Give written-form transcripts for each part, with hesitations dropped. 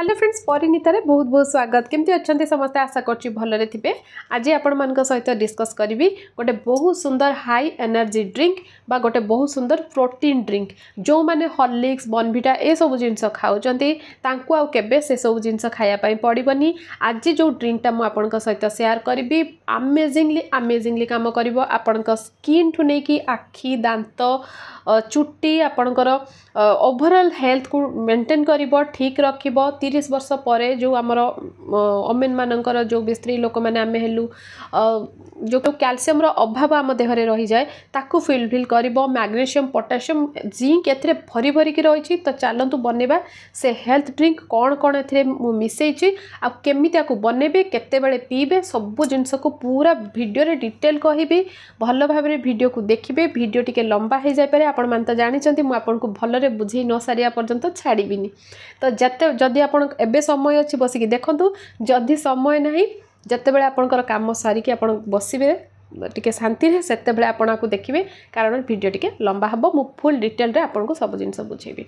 Hello friends परिणीतार बहुत बहुत स्वागत केमती अच्छा समस्ते आशा कर भलरे थे आज आपण मान सहित डिस्कस करी गोटे बहुत सुंदर हाई एनर्जी ड्रिंक बा गोटे बहुत सुंदर प्रोटीन ड्रिंक जो माने हॉर्लिक्स बॉर्नविटा ए सब जिनस खाऊँगी आउ केबे से सब जिनस खायापाई पड़बनी आज जो ड्रिंकटा मुझे सहित सेयार करी अमेजिंगली काम कर आपण स्किन ठू नहीं कि आखि दांत चुट्टी आपणकर ओवरऑल हेल्थ को मेंटेन करिबो ठीक रखिबो 30 वर्ष पर जो आमर अमेन मानकर जो भी स्त्री लोक मैंने आम हेलु जो कैल्शियम अभाव आम देहरे रही जाए ताकू फिलफिल करिबो मैग्नीशियम पोटासियम जिंक एथिरे भरी भरी की रही तो चलतु बनवा से हेल्थ ड्रिंक कौन कौन ए मिसई आ केमिति आकु बनइबे केते बेले पीबे सब जिनस को पूरा वीडियो रे डिटेल कहबी भल भाव वीडियो को देखिए वीडियो टिके लंबा हो जाए पारे आपण मान तो जानते मुझे आपको भलरे बुझे न सारिया पर्यंत छाड़बीनी तो जते जदि आपण एबे समय अच्छी बसिकी देखंतु जदि समय नहीं जते बेले आपणकर काम सारिकी आपण बसिबे टिके शांति से आपण को देखिए कारण वीडियो टिके लंबा हम मु फुल डिटेल रे आपन को सब जिनस बुझेबी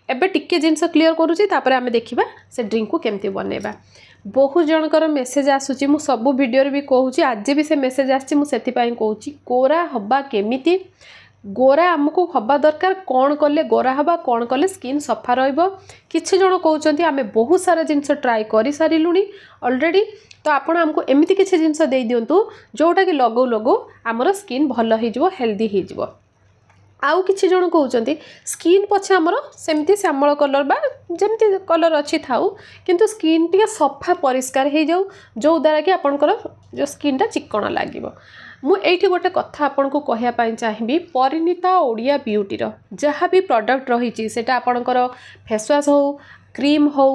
एबे टिके जिनस क्लियर करूची तापर आमे देखिबा से ड्रिंक को केमती बनेबा बहुत जनकर मेसेज आसूची मु सब वीडियो रे भी कहूची आज भी से मेसेज आसी मु सेति पई कहूची गोरा हबा केमिति गोरा आमको हवा दरकार कौन कले गोरा हवा कौन कले स्किन सफा रहिबो किछि जण कहउचंती आमे बहुत सारा जिनस ट्राई करि सारिलुनी ऑलरेडी तो आपण हमको एमिति किछि जिनस देई दियंतु जोटा कि लगो लगो आमर स्किन भल हो जिवो हेल्दी हो जिवो आउ किछि जण कहउचंती स्किन पछे आमर सेमती श्यामल कलर बा जेमती कलर अच्छी थाउ किंतु स्किन टिके सफा परिष्कार हो जाऊ जो द्वारा कि आपणकर जो स्किनटा चिक्कण लागिवो मु एठी गोटे कथा आपन को कहया पाई चाहिबी परिणीता ओडिया ब्यूटीर जहाँ भी प्रोडक्ट रही सेटा आपणकर फेस वाश हो क्रीम हो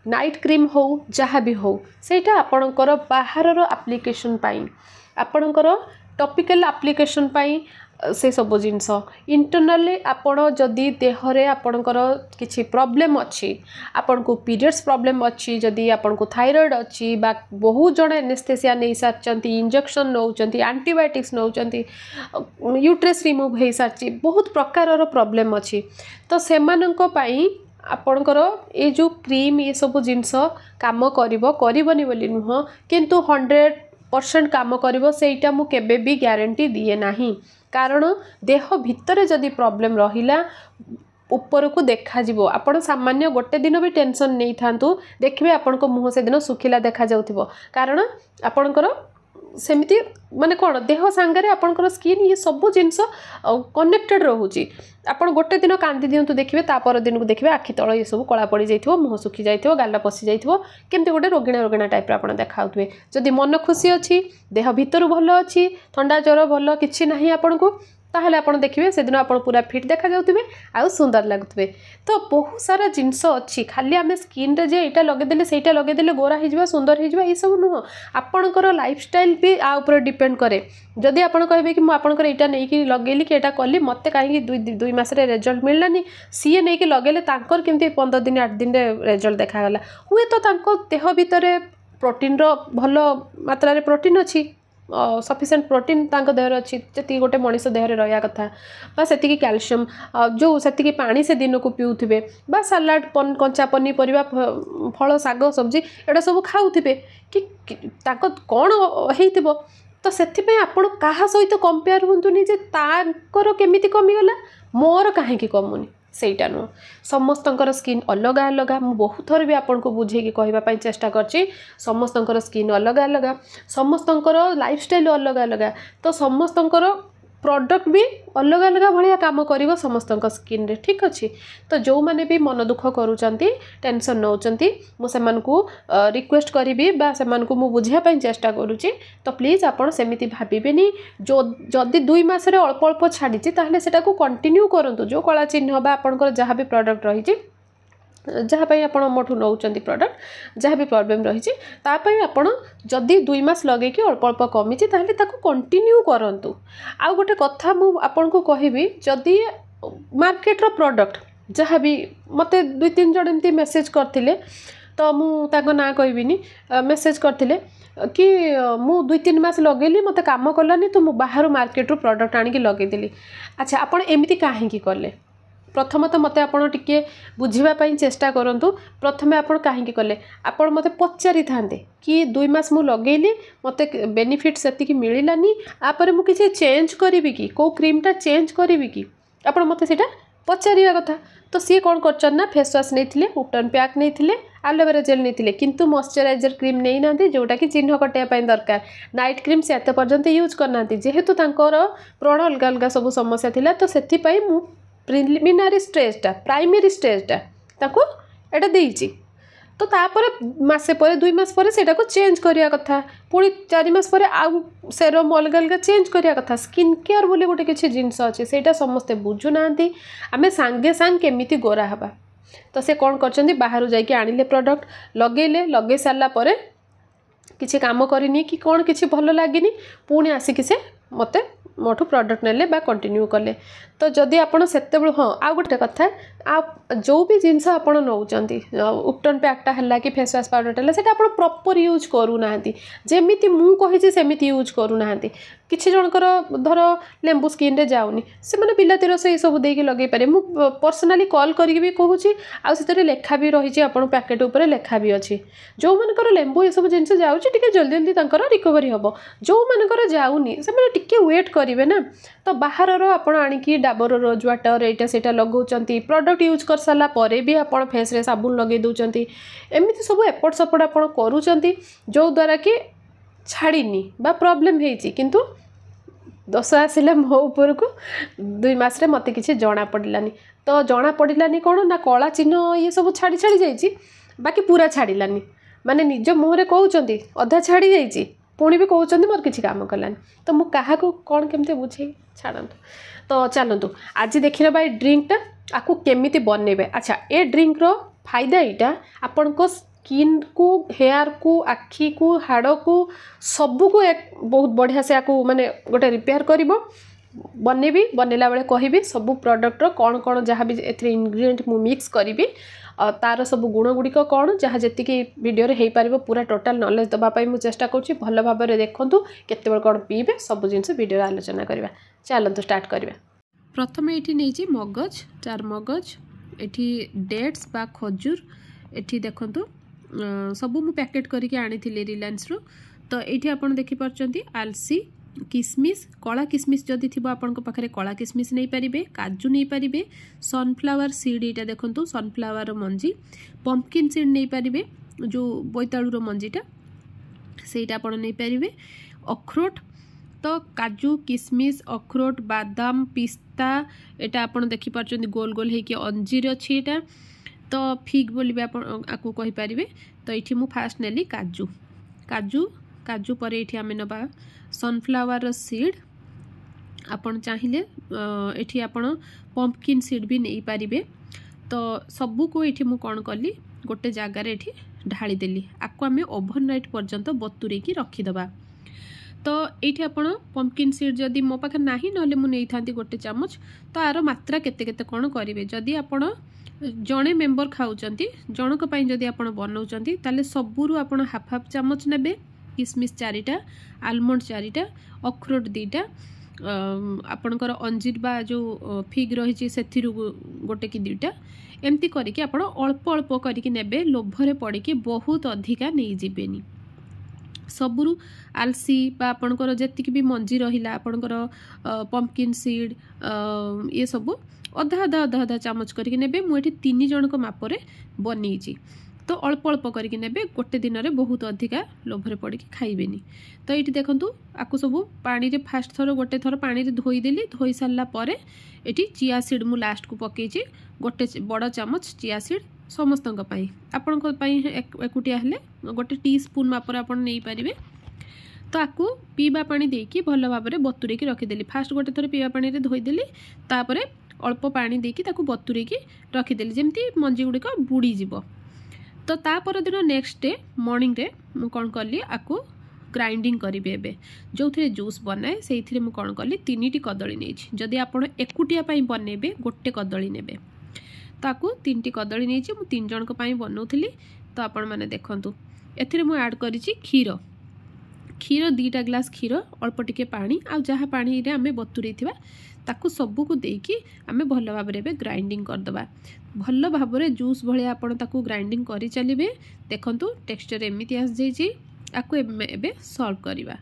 नाइट क्रीम हो जहाँ भी हो सेटा आपणकर बाहरर एप्लिकेशन पाई आपणकर टॉपिकल एप्लिकेशन पाई से सब जिनस इंटरनली आपण जदि देहरे आपणकर किछि प्रॉब्लम अच्छी आपन को पीरियड्स प्रॉब्लम अच्छी जदि आपन को थायराइड अच्छी बा बहुत जण एनेस्थेसिया नहीं सारचंती इंजेक्शन नौचंती एंटीबायोटिक्स नौचंती यूट्रस रिमूव हो सारची बहुत प्रकारर प्रॉब्लम अच्छी तो सेमानंक पई आपणकर ये जो क्रीम ये सब जिनस काम करबनी बोली नुह किंतु 100% काम करिवो सेटा मु केबे भी ग्यारंटी दिए नाही कारण देह भितर जदि प्रॉब्लम रहिला ऊपर को देखा जीवो आपण सामान्य गोटे दिन भी टेंशन नहीं थांतु देखबे आपण को मुह से दिन सुखिला देखा जाउथिबो कारण आपणकर सेमिति माने कोन देह सांगरे आपणकर स्किन ये सब जिनस कनेक्टेड रहउची आपण गोटे दिन कांदी दियंतु देखिबे तापर दिन को देखिबे आखि तळ ये सब कला पड़ी जाइथिबो मुह सुखी जाइथिबो गाल पसी जाइथिबो केमते गोटे रोगिणा टाइप आपण देखाउथबे जदि मन खुशी अछि देह भितर भलो अछि ठंडा ज्वर भलो किछि नाही आपण को ताहले आपण देखिबे से दिन आपण पूरा फिट देखा जाउथिबे आ सुंदर लागुथिबे तो बहुत सारा जिनस अच्छी खाली आमे स्किन रे जे एटा लगे देले सेटा लगे देले गोरा हो जिवा सुंदर हो जिवा ई सब नुह आपणकर लाइफस्टाइल भी आ ऊपर डिपेंड करे जदि आपण कहबे कि मु आपणकर एटा नै कि लगेली कि एटा कली मते काहे कि दुई मास रे रिजल्ट मिललानी सीए नै कि लगेले तांकर केमती 15 दिन 8 दिन रे रिजल्ट देखा गला हुए तो तांको देह भितरे प्रोटीन रो भलो मात्रा रे प्रोटीन अछि सफिशिएंट प्रोटीन तांको देहर अच्छी जी गोटे मनीष देहरे रहा कथा बा से कैल्शियम जो से पानी से दिन को पीउथिबे बा सलाड कंचा पनीपरिया फल साग सब्जी एटा सब खाउथिबे कि तांको कोन हेइथिबो तो सेथिबे आपण काहा सहित कंपेयर हुंतुनी जे तांकर केमिति कमी गला मोर काहे कि कमुनी सेटा नु समस्तंकर स्किन अलग अलग मु बहुत थर भी आपन को बुझे कि कहबा पई चेष्टा करछि समस्तंकर स्किन अलग अलग समस्तंकर लाइफस्टाइल अलग अलग तो समस्तंकर प्रोडक्ट भी अलग अलग भाया काम करिवो समस्तंक स्किन रे ठीक अच्छी तो जो माने भी मन दुख करूचंती टेंशन नौचंती मु सेमान को रिक्वेस्ट करिबी बा सेमान को मु बुझिया पई चेष्टा करूची तो प्लीज आपण सेमिति भाबिबेनी जो जदी 2 मास रे अल्प अल्प छाडीची ताहले सेटा को कंटिन्यू करंतु जो कला चिन्ह बा आपनकर जहाँ भी प्रोडक्ट रही जहाँ आपण मोठू नौचंती प्रोडक्ट जहाँ भी प्रॉब्लम रही आपण जदि 2 मास लगे कि अल्प अल्प कमी ताहले ताको कंटिन्यू करंतु आ गोटे कथा मु आपन को कहबी जदि मार्केट रो प्रोडक्ट जहाँ भी मते 2-3 जण एमती मेसेज करथिले तो मु ताको ना कहबिनी मेसेज करथिले कि मु 2-3 मास लगेली मते काम कलानी तो मु बाहर मार्केट रो प्रोडक्ट आनी कि लगेदेली अच्छा आपण एमिति काहे कि करले प्रथमतः मत आपण टिके बुझापी चेष्टा करूँ प्रथमे आपण कहीं कले आपण मत पचारि था कि 2 मास मु लगेली मत बेनिफिट से मिलानी आपर मुझे चेंज करी कि कौ क्रीमटा चेंज करी कि आप मत से पचार कथा तो सी कौन कर फेस वाश नहीं उपटन पैक नहीं एलोवेरा जेल नहीं किंतु मॉइस्चराइजर क्रीम नहीं ना जोटा कि चिन्ह कटाई दरकार नाइट क्रीम से एत पर्यंत यूज करना जेहेतु प्रण अलग अलग सब समस्या थिला तो से प्रिलिमिनारी स्टेजटा प्राइमरी स्टेजटा ताको एटा देइची तो तापर मासे पर 2 मास पर सेटा को चेंज करिया कथा पुणी 4 मास पर आउ सेरम अलग अलग चेंज करिया कथा स्किन केयर बोले गोटे किसी जिनस अच्छे सेटा समस्ते बुझु नांती आमे सांगे सांग केमिति गोरा हबा तो से कौन कर बाहर जाइए आनिले प्रोडक्ट लगे सारा पर किसी काम करनी कि कौन किसी भल लगे पुणी आसिक से मत मोठू प्रोडक्ट नेले बा कंटिन्यू कले तो जदि आपड़ से हाँ आ गोटे कथा जो भी जिनस आप नौकरी उपटन पैकटा है कि फेस वाश पाउडरटा है आप प्रॉपर यूज करूना जमी मुझे सेमती यूज करूना किसी जनकर धर लेंबू स्किन रे जाऊनी से मैंने बिलाती रस ये सब देके लगे पारे मु पर्सनाली कॉल करके भी कहूँ आउ लेखा भी रही आप पैकेट उपर लेखा भी अच्छी जो मानकर लेंबू ये सब जिनस जाऊँगी जल्दी जल्दी रिकवरी हम जो मानकर जाऊनी से टिके वेट करेंगे ना तो बाहर आप आणिकी डाबर रोज वाटर एटा सेटा लगाउछंती प्रोडक्ट यूज कर सारा पर भी आप फेस रे साबुन लगे दूसरी एमती सब एपट सपट आप करूँ जो द्वारा कि छाड़नी बा प्रॉब्लम है किंतु दोष आसिला मो ऊपर को 2 मास मत किसी जना पड़ानी तो जना पड़ानी कौन ना कला चिन्ह ये सब छाड़ी छाड़ी जाइए बाकी पूरा छाड़ानी माने निज मुहर कहते अधा छाड़ी जाइए पुणी भी कहते मोर किसी काम कलानी तो मुझे क्या कौन केमती बुझे छाड़ू तो चलतु आज देखने बा ड्रिंकटा आपको केमिति बनइबे अच्छा ए ड्रिंक रो फायदा यहाँ आपण को स्किन को हेयर को आखि को हाड़ को सबू को एक बहुत बढ़िया से आपको माने गोटे रिपेयर करिवो बनइबी बनइला बेले कहबी सब प्रोडक्ट रो कौन कौन जहाँ भी एथरे इंग्रेडिएंट मु मिक्स करी तार सब गुण गुड़िक कौन जहाँ जी वीडियो हो पार पूरा टोटाल नॉलेज दवाई मुझे चेष्टा करुँच भल भाव में देखूँ केत कौन पीबे सब जिन वीडियो आलोचना करवा चलतु स्टार्ट करवा प्रथम ये नहीं मगज 4 मगज एठी डेट्स बा खजूर एठी देखंतु सब मु पैकेट करके आनी रिलायंस रो तो ये आप देखिपारे आलसी किसमिस कला किसमिस जदि थी आपण पाखे कला किसमिस नहीं पारे काजू नहीं पारे सनफ्लावर सीड यहाँ देखो सनफ्लावर मंजी पंपकिन सीड नहीं पारे जो बोईतालुर मंजीटा सेटा आप नहीं पारे अखरोट तो काजू किसमिस अखरोट बादाम पिस्ता यहाँ आप देखिपारे गोल गोल होकि अंजीर अच्छी यहाँ तो फिग बोली आपको कहींपारे तो ये मुझे फास्ट नेली काजू काजू काजू पर ये आम नवा सनफ्लावर सीड आपन चाहिए ये आपन पंपकिन सीड भी नहीं पारे तो सबू को ये मुझे कौन कली गोटे जगार ये ढाली देली आपको आम ओवरनाइट पर्यंत बतुरे की रखीदबा तो ये आपन पंपकिन सीड जदि मो पाखे ना ना मुझे था गोटे चामच तो आर मात्रा केते केते कौन करेंगे जदि आपन जड़े मेम्बर खाऊँच जनक जदि आप बनाऊँच ताले सबुरु आपन हाफ हाफ चामच नेबे किसमिस 4टा आलमंड 4टा अखरोट 2टा आपणकर अंजीर बा जो फिग रही से गोटे कि 2टा एमती करके आप अल्प अल्प करके नेबे लोभरे पड़ी बहुत अधिका नहीं जीवेनी सबुरु आलसी बा आपणकर जेतिक भी मंजी रहिला आपणकर पंपकिन सीड ये सब अधा अधा अधा अधा चामच करके नेबे मुझे 3 जनक मापरे बनीची तो अल्प अल्प करके नेबे गोटे दिन में बहुत अधिका लोभरे पड़ी खाइबेनी तो ये देखंतु आपको सब पानी रे फास्ट थर गोटे थर पानी रे धोईदेली धोई सारा पर ये चिया सीड मु लास्ट को पकईची गोटे बड़ चामच चिया सीड समस्त आपण एकुटिया हेले गोटे टीस्पून मापर आप नहीं पारे तो आपको पीवा पानी देकी भल भाव में बतुरे की रखीदेली फास्ट गोटे थर पीवा पानी रे धोईदेली तापर अल्प पानी देकी ताकू बतुरे की रखीदेली जमती मंजी गुड़िक बुड़ी जीव तो तापर दिन नेक्स्ट डे मॉर्निंग रे मु कौन कली आपको ग्राइंडिंग करी एबे जो थे जूस बनाए से मु कौन कली 3टी कदली नहीं जदि आप एकुटिया बनइबे गोटे कदली नेबे ताकू 3टी कदली नहीं मु 3 जनक बनाऊली तो आपण मैंने देखंतु एथिरे मु ऐड करिछि क्षीर क्षीर 2टा ग्लास क्षीर अल्प टिके पानी आ जहाँ पानी रे आमे बतुरे थिबा ताकू सबू को देकी आमे भल भाव में ग्राइंडिंग करदे भल भाव में जूस भाया आपण ताकू ग्राइंडिंग करी चलिए देखंतु टेक्सचर एमती आस जाइए आपको एबे सर्व करवा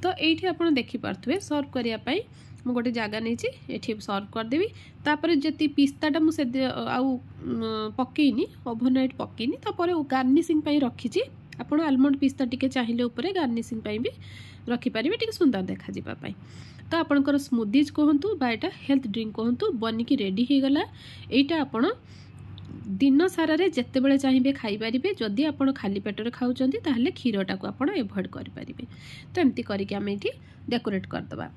तो ये आप देखिपे सर्व करने मुझे गोटे जगह नहीं ये सर्व करदेवी तापर जी पिस्ताटा मुझे आउ पकईनी ओभरनाइट पकईनी तापर गार्निशिंग रखी आपड़ आलमंड पिस्ता टिके चाहिए ऊपर गार्निशिंग भी रखिपारे टे सुंदर देखा जावाई तो आपणकर स्मूदीज कहतु बा एटा हेल्थ ड्रिंक कहतु बनिकी रेडी हो गला यहीटा आपण दिन सारा जिते बड़े चाहिए खाईपारे जदि आप खाली पेटर खाऊँच ताहले क्षीरटा को आप एभॉइड करेंगे तो एमती करके आम ये डेकोरेट करदे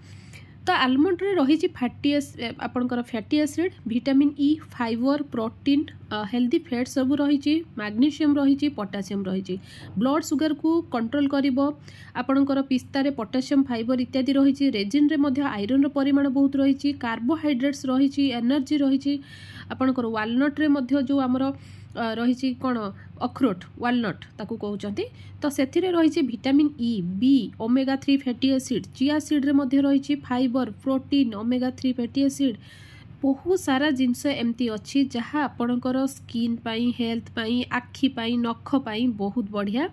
तो आलमंड रे रही फैटी आपणकर fatty acid vitamin E fibre protein healthy fat सब रही मैग्नीशियम रही पोटासियम रही ब्लड सुगर को कंट्रोल करिवो आपणकर पिस्ता रे पोटासियम फाइबर इत्यादि रही रेजिन रे मध्य आयरन रो परिमाण बहुत रही कार्बोहाइड्रेट्स रही एनर्जी रही आपणकर वालनट रे मध्य जो आमर रही कौन अखरोट वालनट ताकू कहते तो से रही vitamin E B omega 3 fatty acid chia seed रे मध्य रही fibre protein omega 3 fatty acid बहुत सारा जिनस एमती अच्छी जहाँ आपणकर स्किन पाई हेल्थ पाई आखि पाई नख पाई बहुत बढ़िया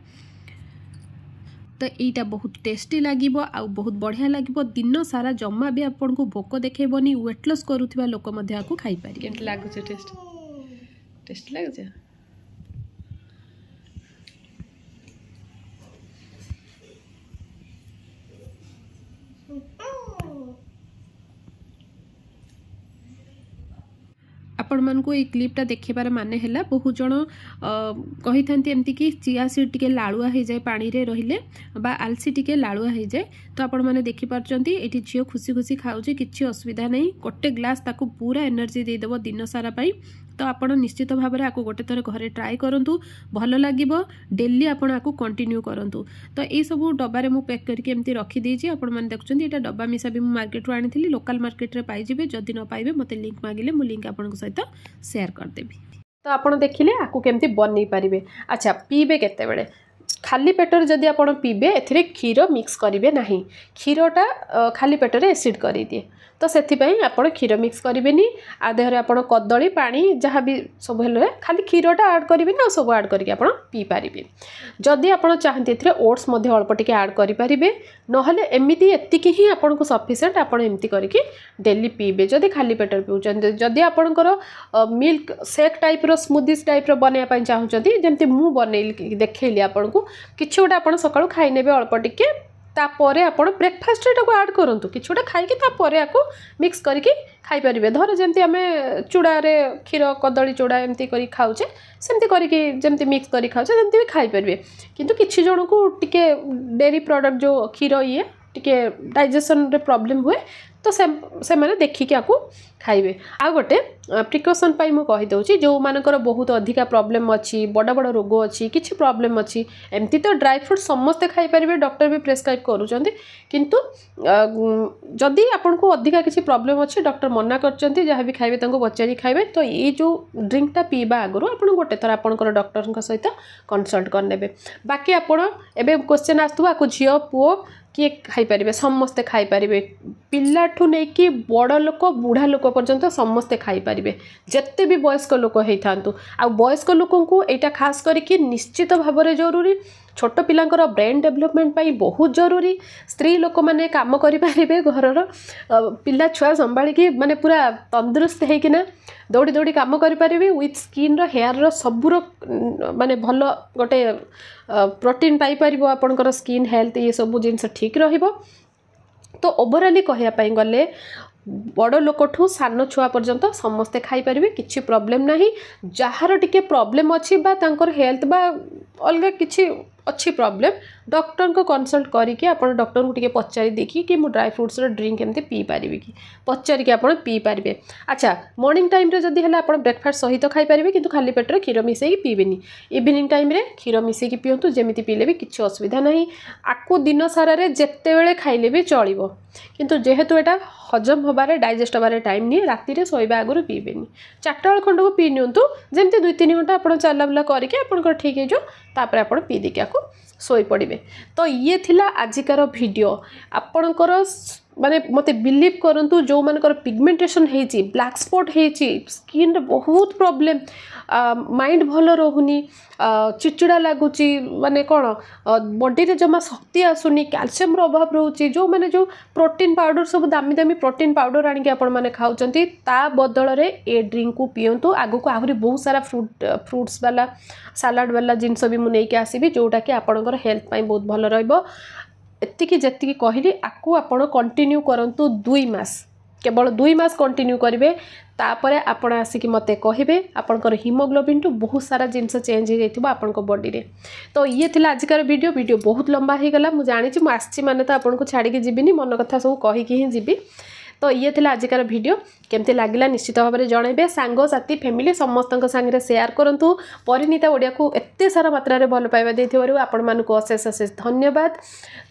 तो यहाँ बहुत टेस्टी लगे आउ बहुत बढ़िया लगे दिन सारा जमा भी आपन को भोक देखेबनी वेट लॉस करुवा लोक खाई पारे केमती लगुच टेस्ट टेस्ट लगुच आपण मानक ये क्लिपटा देखेबार माने हैला बहुत जन कही था एमती कि चिया सीड टिके लालुआ हो जाए पानी रे रहिले बा आलसी टिके लालुआ हो जाए तो आपण माने देखि पारचंती एठी झियो खुशी खुशी खाउजे किछि असुविधा नहीं गोटे ग्लास ताकू पूरा एनर्जी दे देबो दिन सारा पाई तो आपण निश्चित भाव में आपको गोटे थर घरे ट्राए करूँ भल लगे डेली आपण आपको कंटिन्यू करूँ तो ये सब डब्बारे मु पैक करके एमती रखीदी आपण मैंने देखुं ये डब्बा मिसा भी मार्केट रू आनी लोकल मार्केट रे पाइबे जदि न पाइबे मते लिंक मागिले मु लिंक आपण सहित शेयर करदेवी तो आपण देखिले आपको केमती बनै पारिबे अच्छा पीबे केते बेले खाली पेटर जदि आप पीबे एथिरे क्षीर मिक्स करेंगे ना क्षीरटा खाली पेटर एसिड कर दिए तो से आप क्षीर मिक्स करेंगे आ देहरे आप कदली पानी जहाँ भी सब हेल्ले खाली क्षीरटा आड करेंगे ना सब आड करके आप पी पारे जदि आप चाहते ए ओट्स अल्प टिके आड करेंगे नहले एमती एतिक ही आपको सफिसीयंट आप एमती करके डेली पीबे जदि खाली पेटर पीउछन जदि आपणकर मिल्क सेक टाइप रो स्मूदीज टाइप रो बनवाई चाहूँगी जमती मु बनैली देखैली आपको किसी गोटे आप सकाळु खाई नेबे अल्प टिके तापर आप ब्रेकफास्ट आड करूँ कि गोटे खाइकी तापर आपको मिक्स करके खाई पारे धर जमी आम चूड़ारे क्षीर कदली चूड़ा एमती कर खाऊे सेमती करके मिक्स कर खाऊे जमती भी खाई पारे किंतु किसी जन को टिके डेयरी प्रोडक्ट जो क्षीर ये टिके डाइजेशन रे प्रॉब्लम हुए तो से माने देखिकी आपको खाइबे आ गोटे प्रिकॉशन पाई मु कहि दउची जो मानकर बहुत अधिका प्रॉब्लम अच्छी बड़ बड़ रोग अच्छी किछि प्रॉब्लम अच्छी एमती तो ड्राई फ्रूट समस्ते खाई पारे डॉक्टर भी प्रेस्क्राइब करूछंती किंतु जदि आपन को अधिका किछि प्रॉब्लम अच्छी डॉक्टर मना करछंती जहाँ भी खाइबे तांको बचारी खाइबे तो ये जो ड्रिंकटा पीबा आगु आपन गोटे थर आपनकर डॉक्टर सहित कंसल्ट करनेबे बाकी आपन एबे क्वेश्चन आस्तु आकु झियो पुओ किए खाई पारे समस्ते खाई पारे पिलाठू नहीं कि बड़ लोक बुढ़ा लोक पर्यंत समस्ते खाई पारे जिते भी वयस्क लोक होता आ वयस्क लोक को यहाँ खास करके निश्चित भाव में जरूरी छोट पिलांकर ब्रेन डेवलपमेंट पाई बहुत जरूरी स्त्री लोक मैंने काम करें घर पिला छुआ संभाली माने पूरा तंदुरुस्त होना दौड़ी दौड़ी काम करें विथ स्किन हेयर सबूर माने भल गोटे प्रोटीन पाई पारिबो आपनकर स्किन हेल्थ ये सब जिनस ठीक रहिबो तो ओवरऑली कहयापाई गले बड़ लोकठू सान छुआ पर्यंत समस्ते खाई पारिबे किछि प्रॉब्लम नाही जहार टिके प्रॉब्लम अछि बा तांकर हेल्थ बा अलग किछि अच्छी प्रॉब्लम डॉक्टर को कंसल्ट करके आप डॉक्टर को टिके पचारि देखी कि मु ड्राई फ्रूट्स ड्रिंक एमती पी पारिबे कि पचारिके आप पी पारिबे अच्छा मॉर्निंग टाइम रे जदि हला आप ब्रेकफास्ट सहित खाई पारिबे किंतु खाली पेटर क्षीर मिसेई पीबेनी इवनिंग टाइम रे क्षीर मिसेई पियंतु जेमिति पीले भी किछि असुविधा नाही आकु दिन सारा रे जेते बेले खाइले भी चलिबो किंतु जेहेतु एटा हजम होबारे डाइजेस्ट होबारे टाइम नहीं राति रे सोइबा आगु पीबेनी 4टा बेल खंड को पी नियंतु जेमती 2-3 घंटा आप चला बुला करके आपनकर ठीक हो तापर आप पी देके शोई पड़े तो ये थिला आजिकार वीडियो आपणकर माने मते बिलीव करंतु जो मानकर पिगमेंटेशन हेची ब्लैक स्पॉट हेची स्किन रे बहुत प्रॉब्लम माइंड भल रहुनी चिड़चिड़ा लगुची माने कौन बॉडी रे जमा शक्ति आसुनी कैल्शियम अभाव रोचे जो माने जो प्रोटीन पाउडर सब दामी दामी प्रोटीन पाउडर आनिक आपण माने खाउचंती ता बदल रे ए ड्रिंक को पियंतु आगु को आहुरी बहुत सारा फ्रूट्स वाला सलाड वाला जिनस भी मु नै के आसीबी जोटा कि आपणकर हेल्थ पई बहुत भल रहइबो एतिकी जेतिकी कहली आकु आपण कंटिन्यू करंतु 2 मास केवल 2 मास कंटिन्यू करेंगे तापरे आपण आसिक मते कहे आपंकर हिमोग्लोबिन टू बहुत सारा जिनस चेंज हो जाइए आपण बॉडी रे। तो ये थिला आजिकार वीडियो बहुत लंबा हो गला मुझे जानी मुझे आसी मैंने तो आपको छाड़ी जीविनी मन कथा सब कहीकि ही जीवी। तो ये थिला आजिकार वीडियो केमती लगिला निश्चित भाव में जनइबे सांग साथी फैमिली समस्त सांगे शेयर करूँ। परिणीता ओडिया को एते सारा मात्रा रे भल पाइबा देथिबारु आपण मानकु अशेष अशेष धन्यवाद।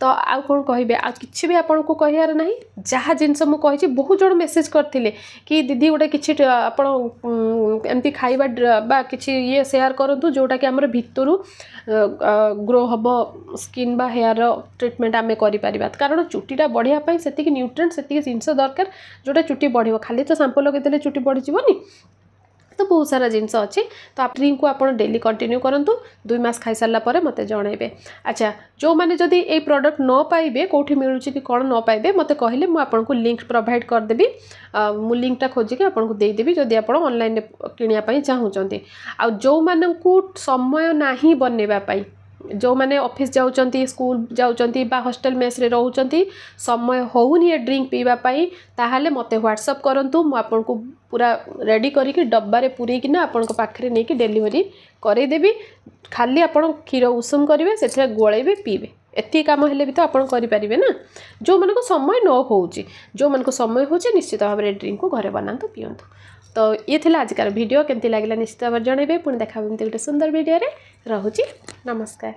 तो आउ कोन कहिबे आ किछि भी आपण को कहियार नाही जहाँ जिनस मु कहि बहुत जण मेसेज करथिले कि दीदी गोटे किछि आपण एमती खाइबा बा किछि ये शेयर करंतु जोटा कि हमर भितरु ग्रो हबो स्किन बा हेयर ट्रीटमेंट आमे करि परिबा कारण चुटीटा बढ़िया पई सेतिक न्यूट्रिएंट सेतिक जिनस दरकार जोटा चुटी बढ़िबो खाली तो शैम्पू लगेदेले चुटी बढ़ी जीवनी। तो बहुत सारा जिनस अच्छी तो आप ड्रिंक को आप डेली कंटिन्यू करूँ 2 मास खाई सारा पर मत जनइबे। अच्छा जो मैंने जदि ये प्रोडक्ट न पाइबे कौटी मिलूँ कि कौन न पाइबे मत कहले मुझे लिंक प्रोवाइड करदेवी मु लिंकटा खोजिकी आपको देदेवी जदि आप ऑनलाइन किनिया चाहूँगी। आ जो मानू समय नहीं बनवाई जो मैंने ऑफिस जाऊँगी स्कूल जाऊँगी हॉस्टल मेस रे रहउचंती समय होउनी ये ड्रिंक पीवाई ताहले मते व्हाट्सएप करंतु मु आपको पूरा रेडी करके डब्बारे पूरेकिना आपण पाखे नहीं कि डेलीवरी करदेवी। खाली आपण क्षीर उषुम करेंगे से गोलेबे पीबे एति काम हेले भी तो आप करें ना। जो मन को समय न हो जो मन को समय हो निश्चित भाव में ड्रिंक को घरे बनातु पियंतु। तो ये थिला आजिकार वीडियो केमती लगिला निश्चित भाव जनइबे पुणी देखा गोटे सुंदर वीडियो रे। रहुची नमस्कार।